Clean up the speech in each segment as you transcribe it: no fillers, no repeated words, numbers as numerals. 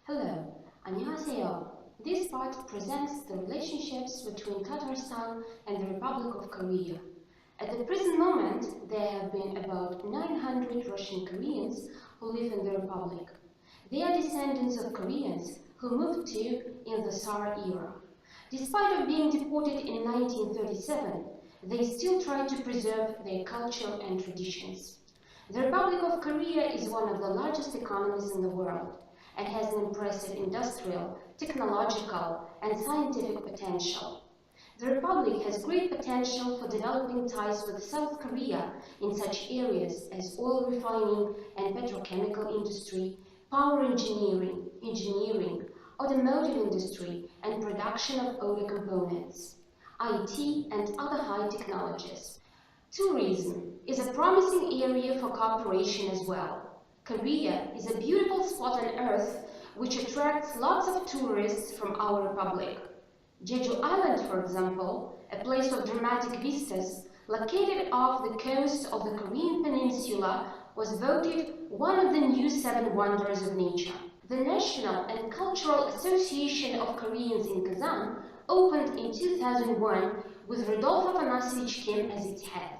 Hello, 안녕하세요. This part presents the relationships between Tatarstan and the Republic of Korea. At the present moment, there have been about 900 Russian Koreans who live in the Republic. They are descendants of Koreans who moved to in the Tsar era. Despite of being deported in 1937, they still try to preserve their culture and traditions. The Republic of Korea is one of the largest economies in the world and has an impressive industrial, technological, and scientific potential. The Republic has great potential for developing ties with South Korea in such areas as oil refining and petrochemical industry, power engineering, automotive industry, and production of auto components, IT, and other high technologies. Tourism is a promising area for cooperation as well. Korea is a beautiful spot on earth which attracts lots of tourists from our republic. Jeju Island, for example, a place of dramatic vistas, located off the coast of the Korean peninsula, was voted one of the new 7 wonders of nature. The National and Cultural Association of Koreans in Kazan opened in 2001 with Rodolfo Afanasievich Kim as its head.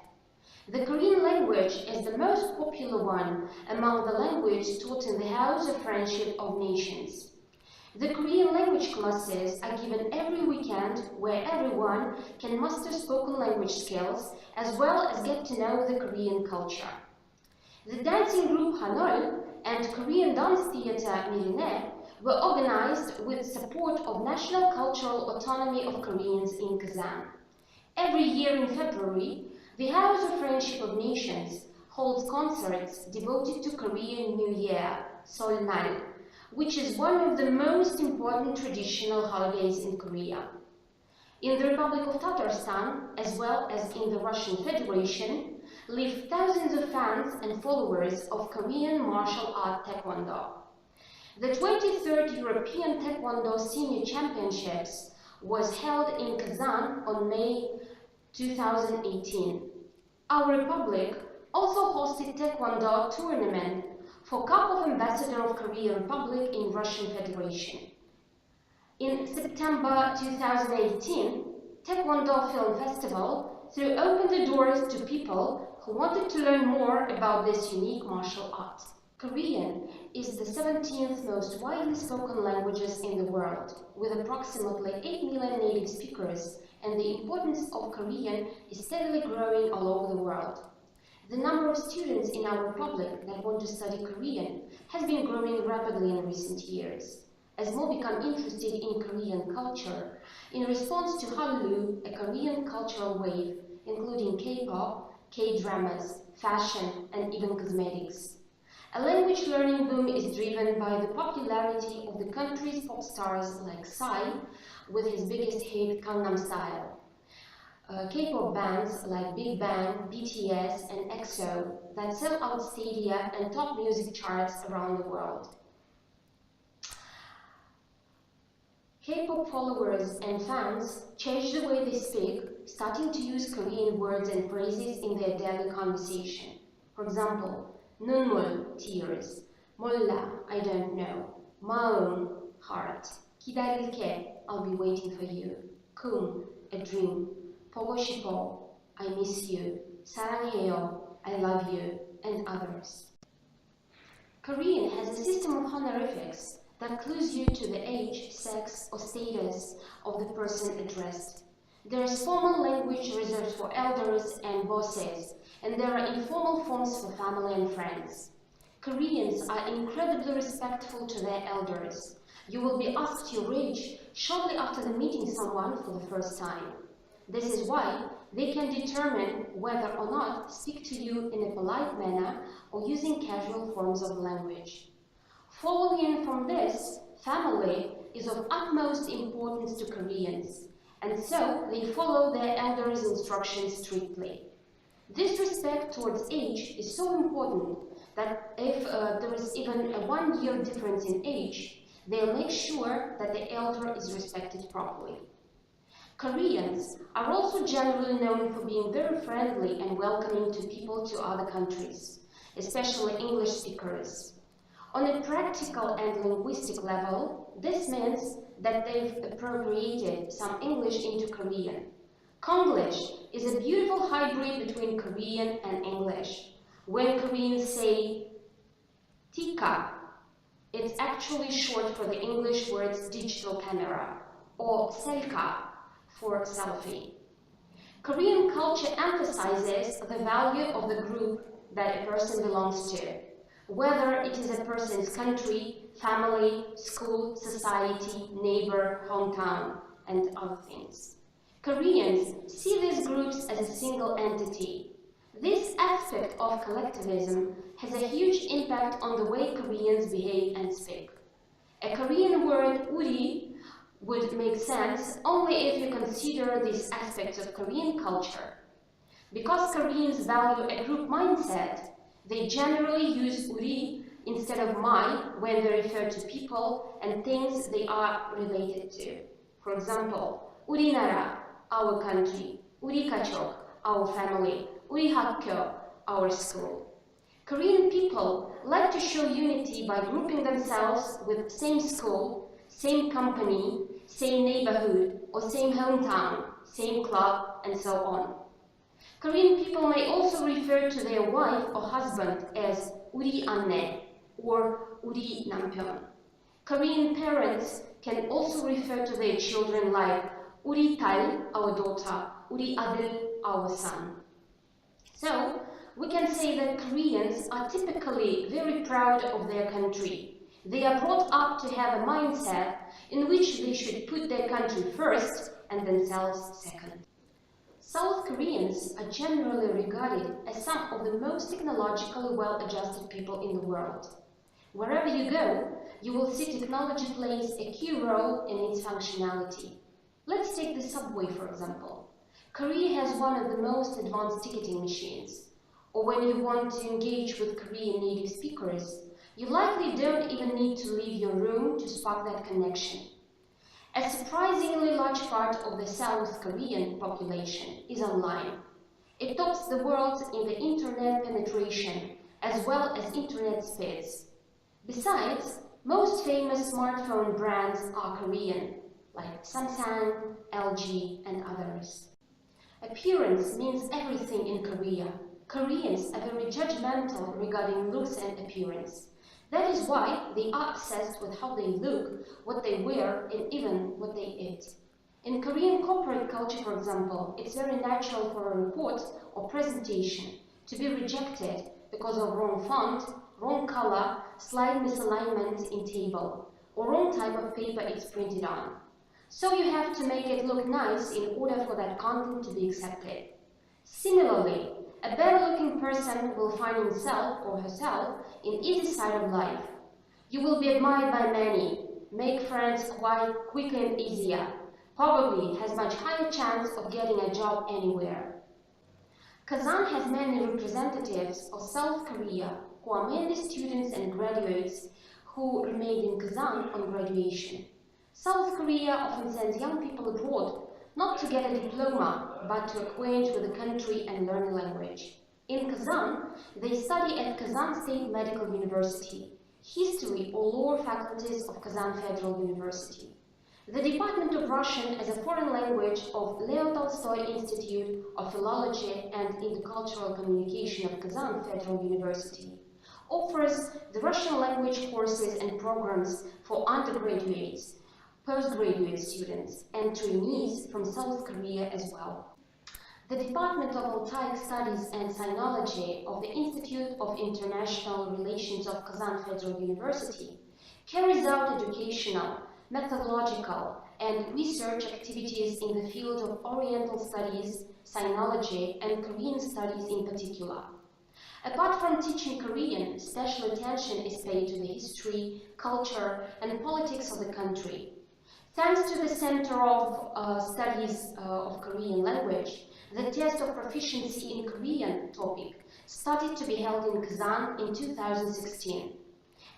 The Korean language is the most popular one among the languages taught in the House of Friendship of Nations. The Korean language classes are given every weekend where everyone can master spoken language skills as well as get to know the Korean culture. The dancing group Hanol and Korean dance theater Mirine were organized with support of National Cultural Autonomy of Koreans in Kazan. Every year in February, the House of Friendship of Nations holds concerts devoted to Korean New Year, Seolnal, which is one of the most important traditional holidays in Korea. In the Republic of Tatarstan, as well as in the Russian Federation, live thousands of fans and followers of Korean martial art Taekwondo. The 23rd European Taekwondo Senior Championships was held in Kazan on May 2018. Our republic also hosted Taekwondo tournament for Cup of Ambassador of Korean Republic in Russian Federation. In September 2018, Taekwondo Film Festival opened the doors to people who wanted to learn more about this unique martial art. Korean is the 17th most widely spoken languages in the world, with approximately 8 million native speakers, and the importance of Korean is steadily growing all over the world. The number of students in our republic that want to study Korean has been growing rapidly in recent years, as more become interested in Korean culture in response to Hallyu, a Korean cultural wave, including K-pop, K-dramas, fashion, and even cosmetics. A language learning boom is driven by the popularity of the country's pop stars like Psy, with his biggest hit Gangnam Style. K-pop bands like Big Bang, BTS, and EXO that sell out stadia and top music charts around the world. K-pop followers and fans change the way they speak, starting to use Korean words and phrases in their daily conversation. For example, 눈물, tears, 몰라, I don't know, 마음, heart, 기다릴게, I'll be waiting for you, 꿈, a dream, 보고 싶어, I miss you, 사랑해요, I love you, and others. Korean has a system of honorifics that clues you to the age, sex, or status of the person addressed. There is formal language reserved for elders and bosses, and there are informal forms for family and friends. Koreans are incredibly respectful to their elders. You will be asked your age shortly after meeting someone for the first time. This is why they can determine whether or not speak to you in a polite manner or using casual forms of language. Following from this, family is of utmost importance to Koreans, and so they follow their elders' instructions strictly. This respect towards age is so important that if there is even a 1-year difference in age, they'll make sure that the elder is respected properly. Koreans are also generally known for being very friendly and welcoming to people to other countries, especially English speakers. On a practical and linguistic level, this means that they've appropriated some English into Korean. Konglish is a beautiful hybrid between Korean and English. When Koreans say tika, it's actually short for the English words digital camera, or selka for selfie. Korean culture emphasizes the value of the group that a person belongs to, whether it is a person's country, family, school, society, neighbor, hometown, and other things. Koreans see these groups as a single entity. This aspect of collectivism has a huge impact on the way Koreans behave and speak. A Korean word uri would make sense only if you consider these aspects of Korean culture. Because Koreans value a group mindset, they generally use uri instead of my when they refer to people and things they are related to. For example, 우리나라, our country, 우리 가족, our family, 우리 학교, our school. Korean people like to show unity by grouping themselves with same school, same company, same neighborhood, or same hometown, same club, and so on. Korean people may also refer to their wife or husband as 우리 아내 or 우리 남편. Korean parents can also refer to their children like 우리 딸, our daughter, 우리 아들, our son. So, we can say that Koreans are typically very proud of their country. They are brought up to have a mindset in which they should put their country first and themselves second. South Koreans are generally regarded as some of the most technologically well-adjusted people in the world. Wherever you go, you will see technology plays a key role in its functionality. Let's take the subway, for example. Korea has one of the most advanced ticketing machines. Or when you want to engage with Korean native speakers, you likely don't even need to leave your room to spark that connection. A surprisingly large part of the South Korean population is online. It tops the world in the internet penetration as well as internet speeds. Besides, most famous smartphone brands are Korean, like Samsung, LG, and others. Appearance means everything in Korea. Koreans are very judgmental regarding looks and appearance. That is why they are obsessed with how they look, what they wear, and even what they eat. In Korean corporate culture, for example, it's very natural for a report or presentation to be rejected because of wrong font, wrong color, slight misalignment in table, or wrong type of paper it's printed on. So you have to make it look nice in order for that content to be accepted. Similarly, a better-looking person will find himself or herself in easy side of life. You will be admired by many, make friends quite quickly and easier, probably has much higher chance of getting a job anywhere. Kazan has many representatives of South Korea who are mainly students and graduates who remained in Kazan on graduation. South Korea often sends young people abroad not to get a diploma, but to acquaint with the country and learn the language. In Kazan, they study at Kazan State Medical University, history or law faculties of Kazan Federal University, the Department of Russian as a foreign language of Leo Tolstoy Institute of Philology and Intercultural Communication of Kazan Federal University, offers the Russian language courses and programs for undergraduates, postgraduate students, and trainees from South Korea as well. The Department of Altaic Studies and Sinology of the Institute of International Relations of Kazan Federal University carries out educational, methodological, and research activities in the field of Oriental Studies, Sinology, and Korean Studies in particular. Apart from teaching Korean, special attention is paid to the history, culture, and politics of the country. Thanks to the Center of Studies of Korean Language, the test of proficiency in Korean topic started to be held in Kazan in 2016.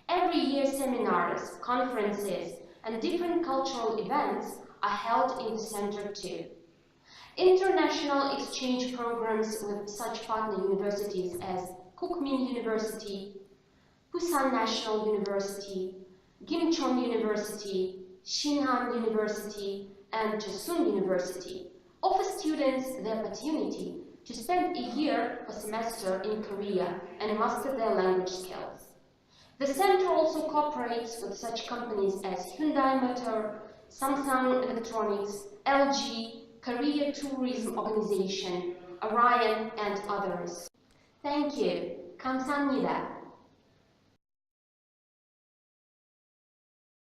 Every year seminars, conferences, and different cultural events are held in the center too. International exchange programs with such partner universities as Kookmin University, Busan National University, Gimcheon University, Shinhan University, and Chosun University offer students the opportunity to spend a year or semester in Korea and master their language skills. The center also cooperates with such companies as Hyundai Motor, Samsung Electronics, LG, Korea Tourism Organization, Orion, and others. Thank you. 감사합니다.